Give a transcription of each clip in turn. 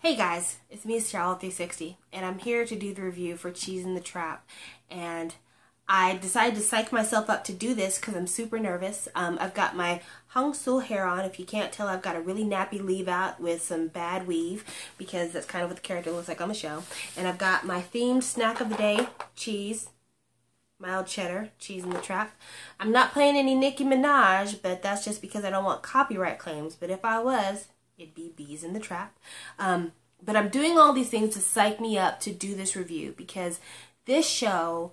Hey guys, it's me, Cheryl360, and I'm here to do the review for Cheese in the Trap. And I decided to psych myself up to do this because I'm super nervous. I've got my Hong Seol hair on. If you can't tell, I've got a really nappy leave out with some bad weave because that's kind of what the character looks like on the show. And I've got my themed snack of the day, cheese. Mild cheddar, cheese in the trap. I'm not playing any Nicki Minaj, but that's just because I don't want copyright claims. But if I was, it'd be bees in the trap. But I'm doing all these things to psych me up to do this review because this show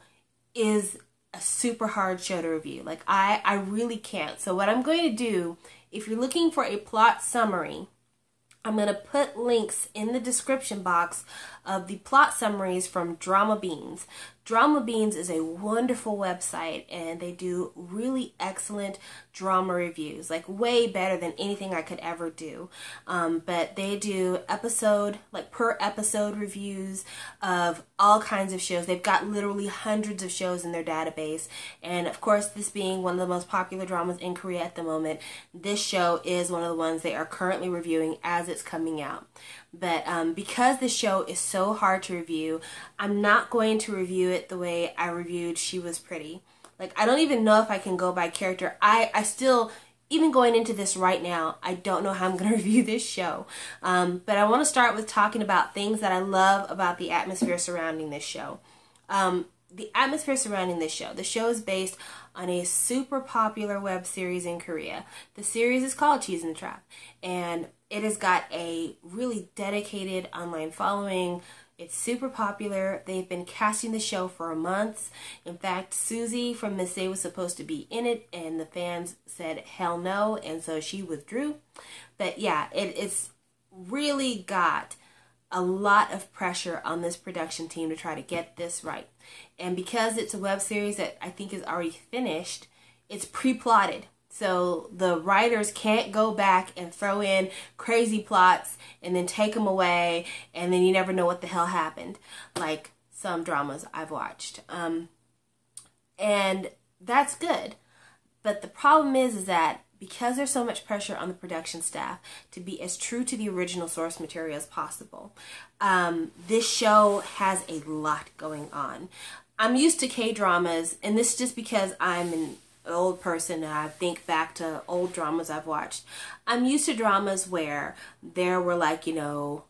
is a super hard show to review. Like, I really can't. So what I'm going to do, if you're looking for a plot summary, I'm going to put links in the description box of the plot summaries from Drama Beans. Drama Beans is a wonderful website, and they do really excellent drama reviews, like way better than anything I could ever do. But they do per episode reviews of all kinds of shows. They've got literally hundreds of shows in their database, and of course, this being one of the most popular dramas in Korea at the moment, this show is one of the ones they are currently reviewing as it's coming out. But because this show is so hard to review, I'm not going to review it the way I reviewed She Was Pretty. Like, I don't even know if I can go by character. I still, even going into this right now, I don't know how I'm going to review this show. But I want to start with talking about things that I love about the atmosphere surrounding this show. The atmosphere surrounding this show. The show is based on a super popular web series in Korea. The series is called Cheese in the Trap, and it has got a really dedicated online following. It's super popular. They've been casting the show for months. In fact, Susie from Miss A was supposed to be in it, and the fans said hell no, and so she withdrew. But yeah, it's really got a lot of pressure on this production team to try to get this right. And because it's a web series that I think is already finished, it's pre-plotted. So the writers can't go back and throw in crazy plots and then take them away, and then you never know what the hell happened, like some dramas I've watched. And that's good. But the problem is that because there's so much pressure on the production staff to be as true to the original source material as possible, this show has a lot going on. I'm used to K-dramas, and this is just because I'm an old person and I think back to old dramas I've watched. I'm used to dramas where there were, like, you know,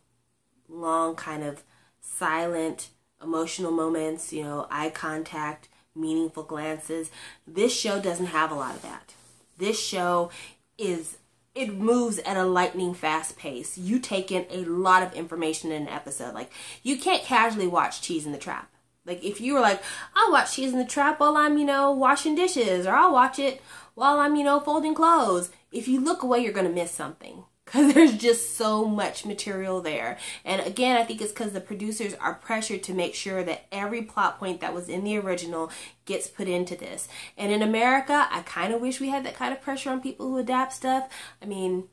long kind of silent emotional moments, you know, eye contact, meaningful glances. This show doesn't have a lot of that. This show it moves at a lightning fast pace. You take in a lot of information in an episode. Like, you can't casually watch Cheese in the Trap. Like, if you were like, I'll watch Cheese in the Trap while I'm, you know, washing dishes, or I'll watch it while I'm, you know, folding clothes. If you look away, you're going to miss something because there's just so much material there. And again, I think it's because the producers are pressured to make sure that every plot point that was in the original gets put into this. And in America, I kind of wish we had that kind of pressure on people who adapt stuff. I mean,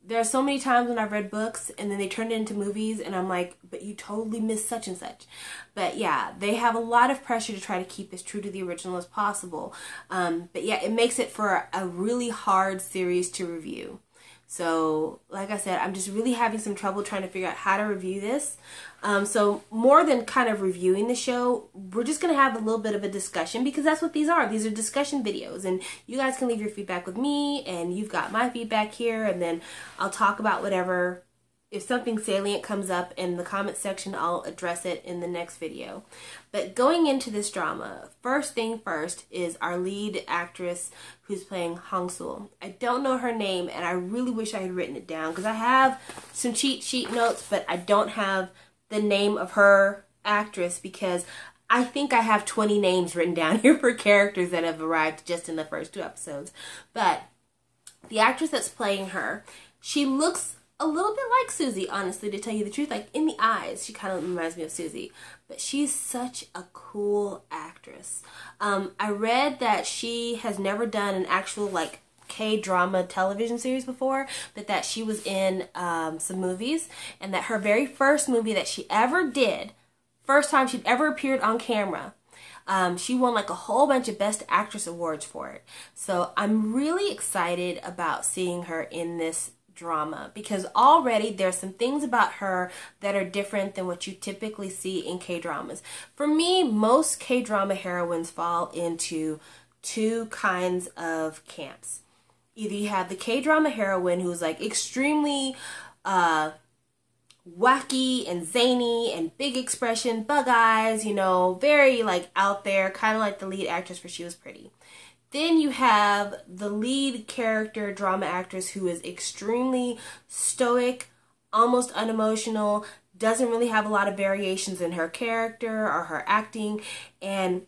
there are so many times when I've read books and then they turn it into movies and I'm like, but you totally missed such and such. But yeah, they have a lot of pressure to try to keep as true to the original as possible. But yeah, it makes it for a really hard series to review. So, like I said, I'm just really having some trouble trying to figure out how to review this. So more than kind of reviewing the show, we're just going to have a little bit of a discussion because that's what these are. These are discussion videos, and you guys can leave your feedback with me, and you've got my feedback here, and then I'll talk about whatever. If something salient comes up in the comment section, I'll address it in the next video. But going into this drama, first thing first is our lead actress who's playing Hong Seol. I don't know her name, and I really wish I had written it down because I have some cheat sheet notes, but I don't have the name of her actress because I think I have 20 names written down here for characters that have arrived just in the first 2 episodes. But the actress that's playing her, she looks a little bit like Susie, honestly, to tell you the truth. Like, in the eyes, she kind of reminds me of Susie. But she's such a cool actress. I read that she has never done an actual, like, K-drama television series before, but that she was in some movies, and that her very first movie that she ever did, first time she'd ever appeared on camera, she won like a whole bunch of Best Actress awards for it. So I'm really excited about seeing her in this drama, because already there's some things about her that are different than what you typically see in K-dramas. For me, most K-drama heroines fall into two kinds of camps. Either you have the K-drama heroine who's like extremely wacky and zany and big expression, bug eyes, you know, very like out there, kind of like the lead actress for She Was Pretty. Then you have the lead character drama actress who is extremely stoic, almost unemotional, doesn't really have a lot of variations in her character or her acting, and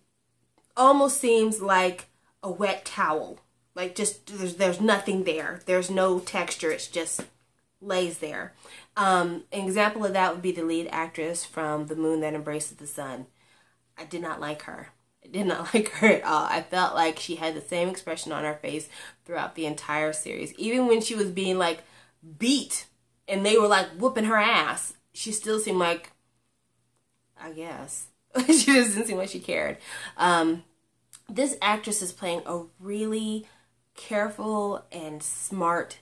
almost seems like a wet towel. Like just, there's nothing there. There's no texture. It's just lays there. An example of that would be the lead actress from The Moon That Embraces the Sun. I did not like her. I did not like her at all. I felt like she had the same expression on her face throughout the entire series. Even when she was being like beat and they were like whooping her ass, she still seemed like, I guess. She just didn't seem like she cared. This actress is playing a really careful and smart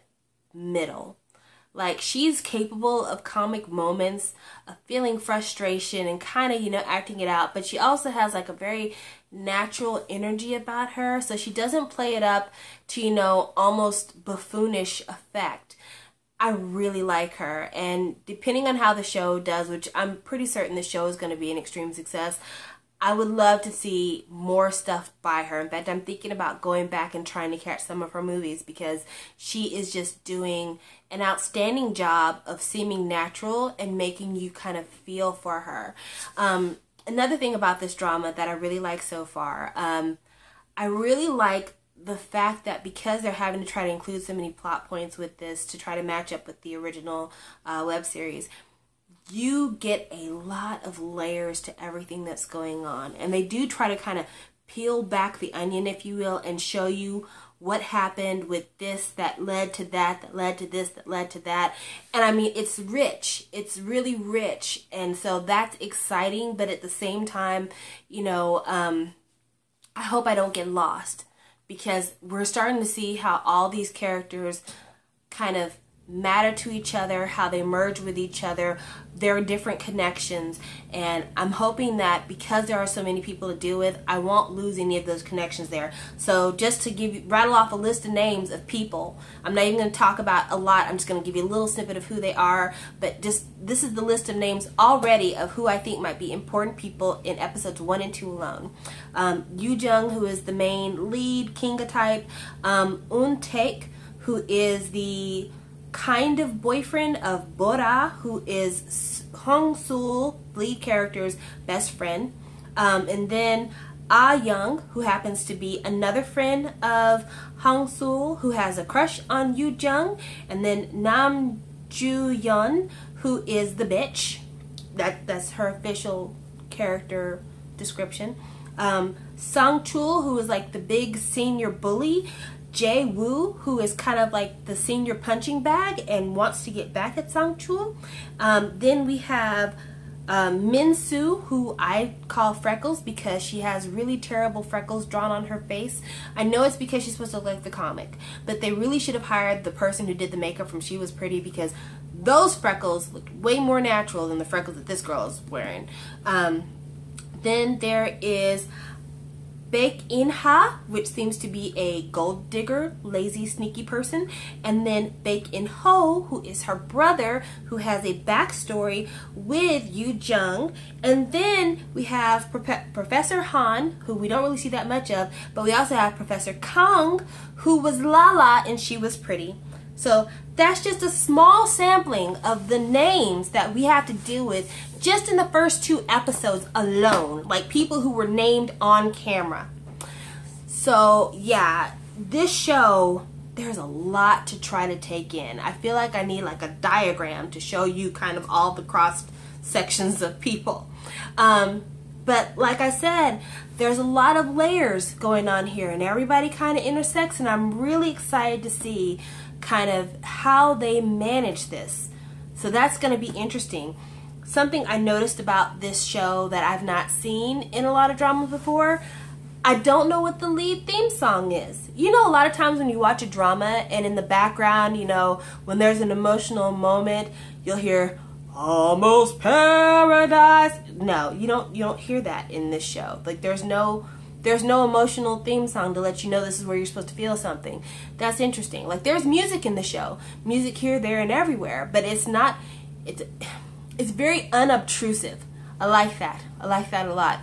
middle. Like, she's capable of comic moments, of feeling frustration and kind of, you know, acting it out. But she also has like a very natural energy about her. So she doesn't play it up to, you know, almost buffoonish effect. I really like her. And depending on how the show does, which I'm pretty certain the show is going to be an extreme success, I would love to see more stuff by her. In fact, I'm thinking about going back and trying to catch some of her movies because she is just doing an outstanding job of seeming natural and making you kind of feel for her. Another thing about this drama that I really like so far, I really like the fact that because they're having to try to include so many plot points with this to try to match up with the original web series, you get a lot of layers to everything that's going on. And they do try to kind of peel back the onion, if you will, and show you what happened with this that led to that led to this, that led to that. And I mean, it's rich. It's really rich. And so that's exciting. But at the same time, you know, I hope I don't get lost, because we're starting to see how all these characters kind of matter to each other, how they merge with each other. There are different connections, and I'm hoping that because there are so many people to deal with, I won't lose any of those connections there. So just to rattle off a list of names of people, I'm not even going to talk about a lot, I'm just going to give you a little snippet of who they are, but just this is the list of names already of who I think might be important people in episodes 1 and 2 alone. Yoo Jung, who is the main lead Kinga type, Eun Taek, who is the kind of boyfriend of Bora, who is Hong Seol, lead character's best friend, and then Ah Young, who happens to be another friend of Hong Seol, who has a crush on Yoo Jung, and then Nam Joo Yeon, who is the bitch. That's her official character description. Song Chul, who is like the big senior bully. Jae Woo, who is kind of like the senior punching bag and wants to get back at Song Chul. Then we have Min Soo, who I call Freckles because she has really terrible freckles drawn on her face. I know it's because she's supposed to look like the comic, but they really should have hired the person who did the makeup from She Was Pretty, because those freckles looked way more natural than the freckles that this girl is wearing. Then there is Baek In Ha, which seems to be a gold digger, lazy, sneaky person. And then Baek In Ho, who is her brother, who has a backstory with Yoo Jung. And then we have Professor Han, who we don't really see that much of, but we also have Professor Kang, who was Lala and She Was Pretty. So that's just a small sampling of the names that we have to deal with just in the first 2 episodes alone, like people who were named on camera. So yeah, this show, there's a lot to try to take in. I feel like I need like a diagram to show you kind of all the cross sections of people. But like I said, there's a lot of layers going on here, and everybody kind of intersects, and I'm really excited to see kind of how they manage this. So that's going to be interesting. Something I noticed about this show that I've not seen in a lot of dramas before, I don't know what the lead theme song is. You know, a lot of times when you watch a drama and in the background, you know, when there's an emotional moment, you'll hear Almost Paradise. No, you don't hear that in this show. Like there's no emotional theme song to let you know this is where you're supposed to feel something. That's interesting. Like there's music in the show. Music here, there, and everywhere, but it's very unobtrusive. I like that. I like that a lot.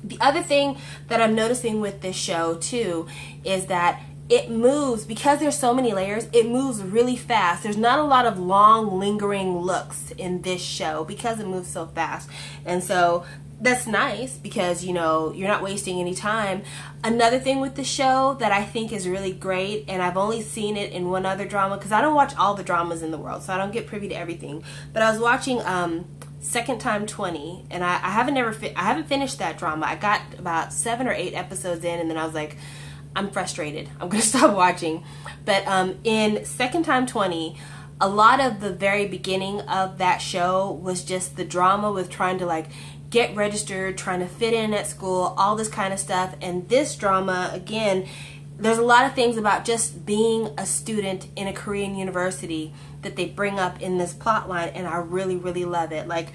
The other thing that I'm noticing with this show too is that it moves, because there's so many layers, it moves really fast. There's not a lot of long lingering looks in this show because it moves so fast. And so that's nice because, you know, you're not wasting any time. Another thing with the show that I think is really great, and I've only seen it in one other drama because I don't watch all the dramas in the world, so I don't get privy to everything. But I was watching Second Time 20, and I haven't finished that drama. I got about 7 or 8 episodes in, and then I was like, I'm frustrated. I'm gonna stop watching. But in Second Time 20, a lot of the very beginning of that show was just the drama with trying to like get registered, trying to fit in at school, all this kind of stuff. And this drama, again, there's a lot of things about just being a student in a Korean university that they bring up in this plot line, and I really, really love it. Like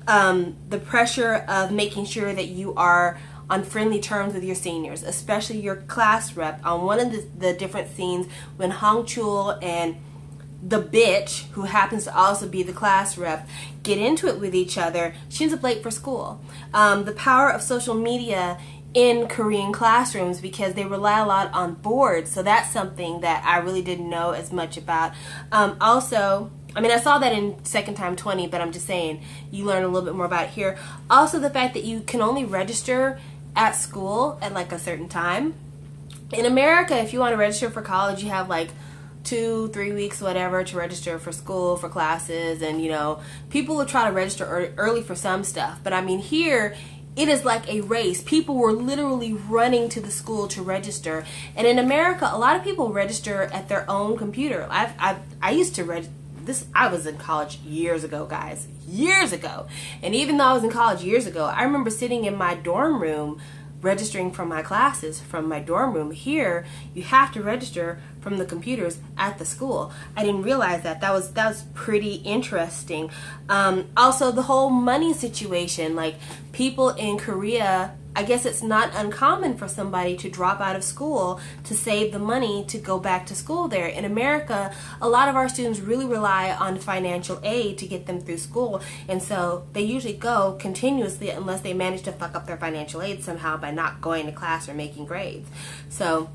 the pressure of making sure that you are on friendly terms with your seniors, especially your class rep. On one of the different scenes when Hong Chul and the bitch, who happens to also be the class rep, get into it with each other, she ends up late for school. The power of social media in Korean classrooms, because they rely a lot on boards, so that's something that I really didn't know as much about. Also, I mean, I saw that in Second Time 20, but I'm just saying, you learn a little bit more about it here. Also, the fact that you can only register at school at like a certain time. In America, if you want to register for college, you have like 2-3 weeks, whatever, to register for school, for classes, and you know, people will try to register early for some stuff. But I mean, here, it is like a race. People were literally running to the school to register. And in America, a lot of people register at their own computer. I used to register. I was in college years ago, guys. Years ago. And even though I was in college years ago, I remember sitting in my dorm room registering for my classes from my dorm room. Here, you have to register from the computers at the school. I didn't realize that. That was pretty interesting. Also, the whole money situation. Like, people in Korea, I guess it's not uncommon for somebody to drop out of school to save the money to go back to school there. In America, a lot of our students really rely on financial aid to get them through school, and so they usually go continuously unless they manage to fuck up their financial aid somehow by not going to class or making grades. So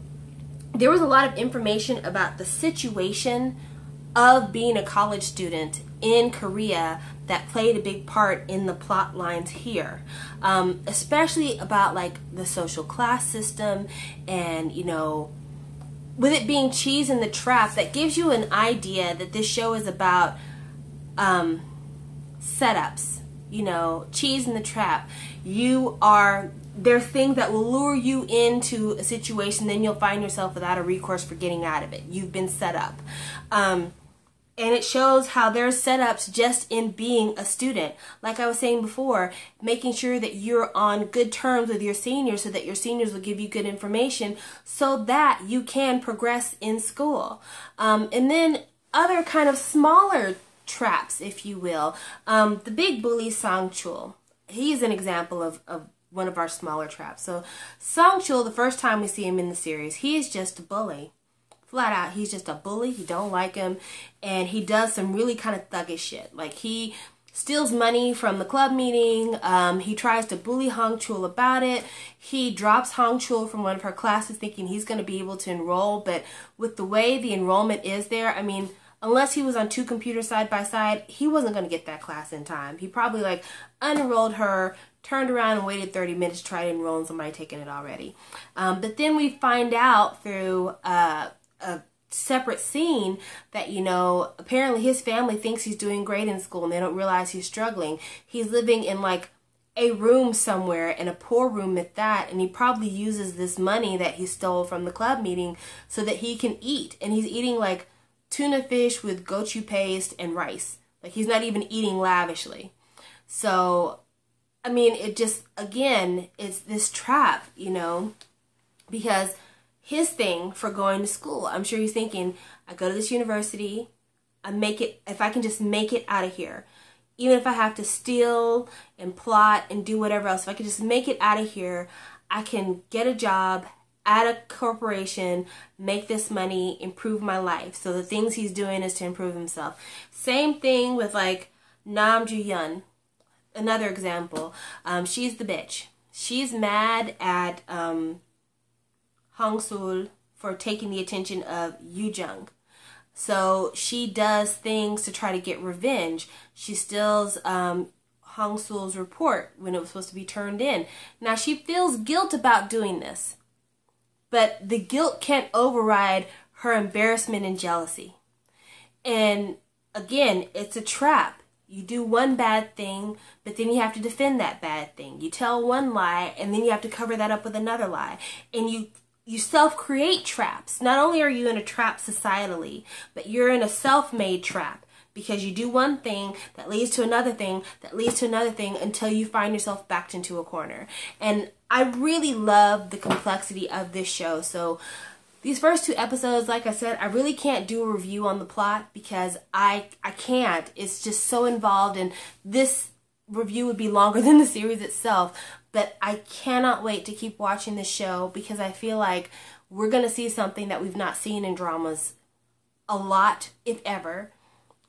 there was a lot of information about the situation of being a college student in Korea that played a big part in the plot lines here, especially about like the social class system, and you know, with it being Cheese in the Trap, that gives you an idea that this show is about setups. You know, Cheese in the Trap. There are things that will lure you into a situation, then you'll find yourself without a recourse for getting out of it. You've been set up. And it shows how there's setups just in being a student. Like I was saying before, making sure that you're on good terms with your seniors so that your seniors will give you good information so that you can progress in school. And then other kind of smaller traps, if you will. The big bully, Hong Chul. He's an example of one of our smaller traps. So Hong Chul, the first time we see him in the series, he is just a bully. Flat out, he's just a bully. You don't like him, and he does some really kind of thuggish shit. Like, he steals money from the club meeting. He tries to bully Hong Chul about it. He drops Hong Chul from one of her classes thinking he's going to be able to enroll, but with the way the enrollment is there, I mean, unless he was on 2 computers side by side, he wasn't going to get that class in time. He probably like unenrolled her, turned around and waited 30 minutes to try to enroll in somebody taking it already. But then we find out through a separate scene that, you know, apparently his family thinks he's doing great in school and they don't realize he's struggling. He's living in like a room somewhere, in a poor room at that, and he probably uses this money that he stole from the club meeting so that he can eat. And he's eating like tuna fish with gochu paste and rice. Like, he's not even eating lavishly. So I mean, it just, again, it's this trap, you know, because his thing for going to school, I'm sure he's thinking, I go to this university, I make it, if I can just make it out of here, even if I have to steal and plot and do whatever else, if I can just make it out of here, I can get a job at a corporation, make this money, improve my life. So the things he's doing is to improve himself. Same thing with like Nam Ju Yeon, another example. She's the bitch. She's mad at Hong Seol for taking the attention of Yoo Jung. So she does things to try to get revenge. She steals Hong Seol's report when it was supposed to be turned in. Now she feels guilt about doing this, but the guilt can't override her embarrassment and jealousy. And again, it's a trap. You do one bad thing, but then you have to defend that bad thing. You tell one lie, and then you have to cover that up with another lie. And you self-create traps. Not only are you in a trap societally, but you're in a self-made trap, because you do one thing that leads to another thing that leads to another thing until you find yourself backed into a corner. And I really love the complexity of this show. So these first 2 episodes, like I said, I really can't do a review on the plot because I can't. It's just so involved, and this review would be longer than the series itself. But I cannot wait to keep watching this show because I feel like we're going to see something that we've not seen in dramas a lot, if ever.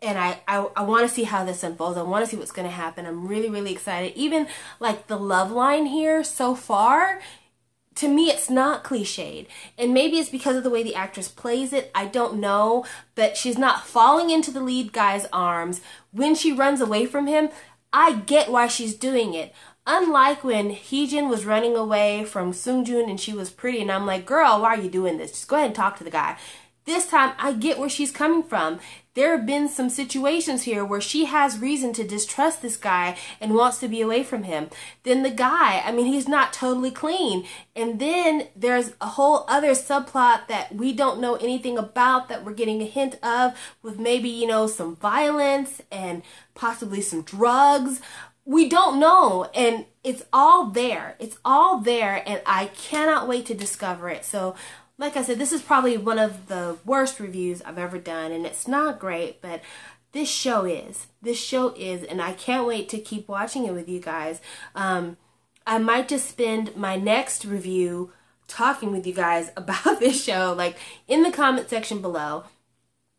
And I want to see how this unfolds. I want to see what's going to happen. I'm really, really excited. Even like the love line here so far, to me, it's not cliched. And maybe it's because of the way the actress plays it. I don't know. But she's not falling into the lead guy's arms. When she runs away from him, I get why she's doing it. Unlike when Heejin was running away from Seungjoon and she was pretty, and I'm like, girl, why are you doing this? Just go ahead and talk to the guy. This time, I get where she's coming from. There have been some situations here where she has reason to distrust this guy and wants to be away from him. Then the guy, I mean, he's not totally clean. And then there's a whole other subplot that we don't know anything about that we're getting a hint of, with maybe, you know, some violence and possibly some drugs. We don't know, and it's all there. It's all there, and I cannot wait to discover it. So, like I said, this is probably one of the worst reviews I've ever done, and it's not great, but this show is. This show is, and I can't wait to keep watching it with you guys. I might just spend my next review talking with you guys about this show, like in the comment section below.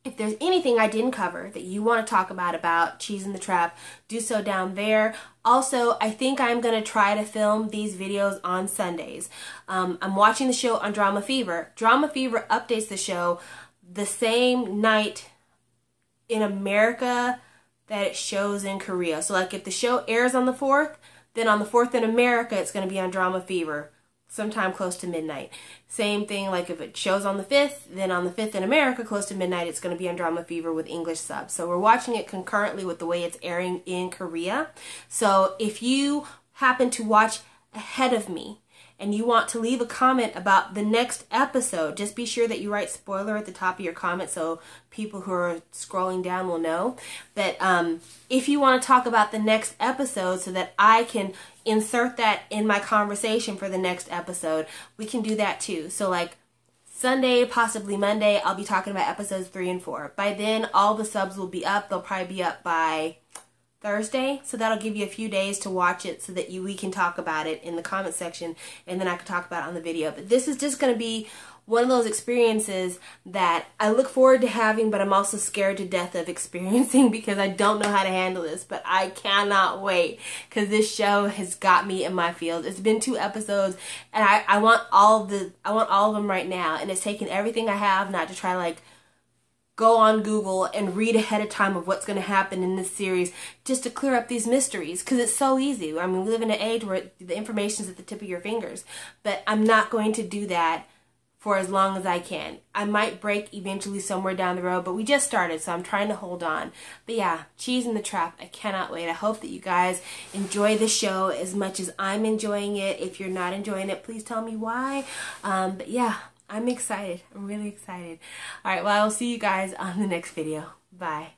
If there's anything I didn't cover that you want to talk about Cheese in the Trap, do so down there. Also, I think I'm going to try to film these videos on Sundays. I'm watching the show on Drama Fever. Drama Fever updates the show the same night in America that it shows in Korea. So like if the show airs on the 4th, then on the 4th in America, it's going to be on Drama Fever sometime close to midnight. Same thing, like if it shows on the 5th, then on the 5th in America, close to midnight, it's going to be on Drama Fever with English subs. So we're watching it concurrently with the way it's airing in Korea. So if you happen to watch ahead of me and you want to leave a comment about the next episode, just be sure that you write spoiler at the top of your comment so people who are scrolling down will know. But if you want to talk about the next episode so that I can insert that in my conversation for the next episode, we can do that too. So like Sunday, possibly Monday, I'll be talking about episodes 3 and 4. By then, all the subs will be up. They'll probably be up by Thursday, so that'll give you a few days to watch it so that we can talk about it in the comment section, and then I can talk about it on the video. But this is just going to be one of those experiences that I look forward to having, but I'm also scared to death of experiencing because I don't know how to handle this. But I cannot wait because this show has got me in my field. It's been 2 episodes, and I want all of them right now, and it's taking everything I have not to try like go on Google and read ahead of time of what's going to happen in this series just to clear up these mysteries, because it's so easy. I mean, we live in an age where the information's at the tip of your fingers, but I'm not going to do that for as long as I can. I might break eventually somewhere down the road, but we just started, so I'm trying to hold on. But yeah, Cheese in the Trap, I cannot wait. I hope that you guys enjoy the show as much as I'm enjoying it. If you're not enjoying it, please tell me why. But yeah, I'm excited. I'm really excited. All right, well, I will see you guys on the next video. Bye.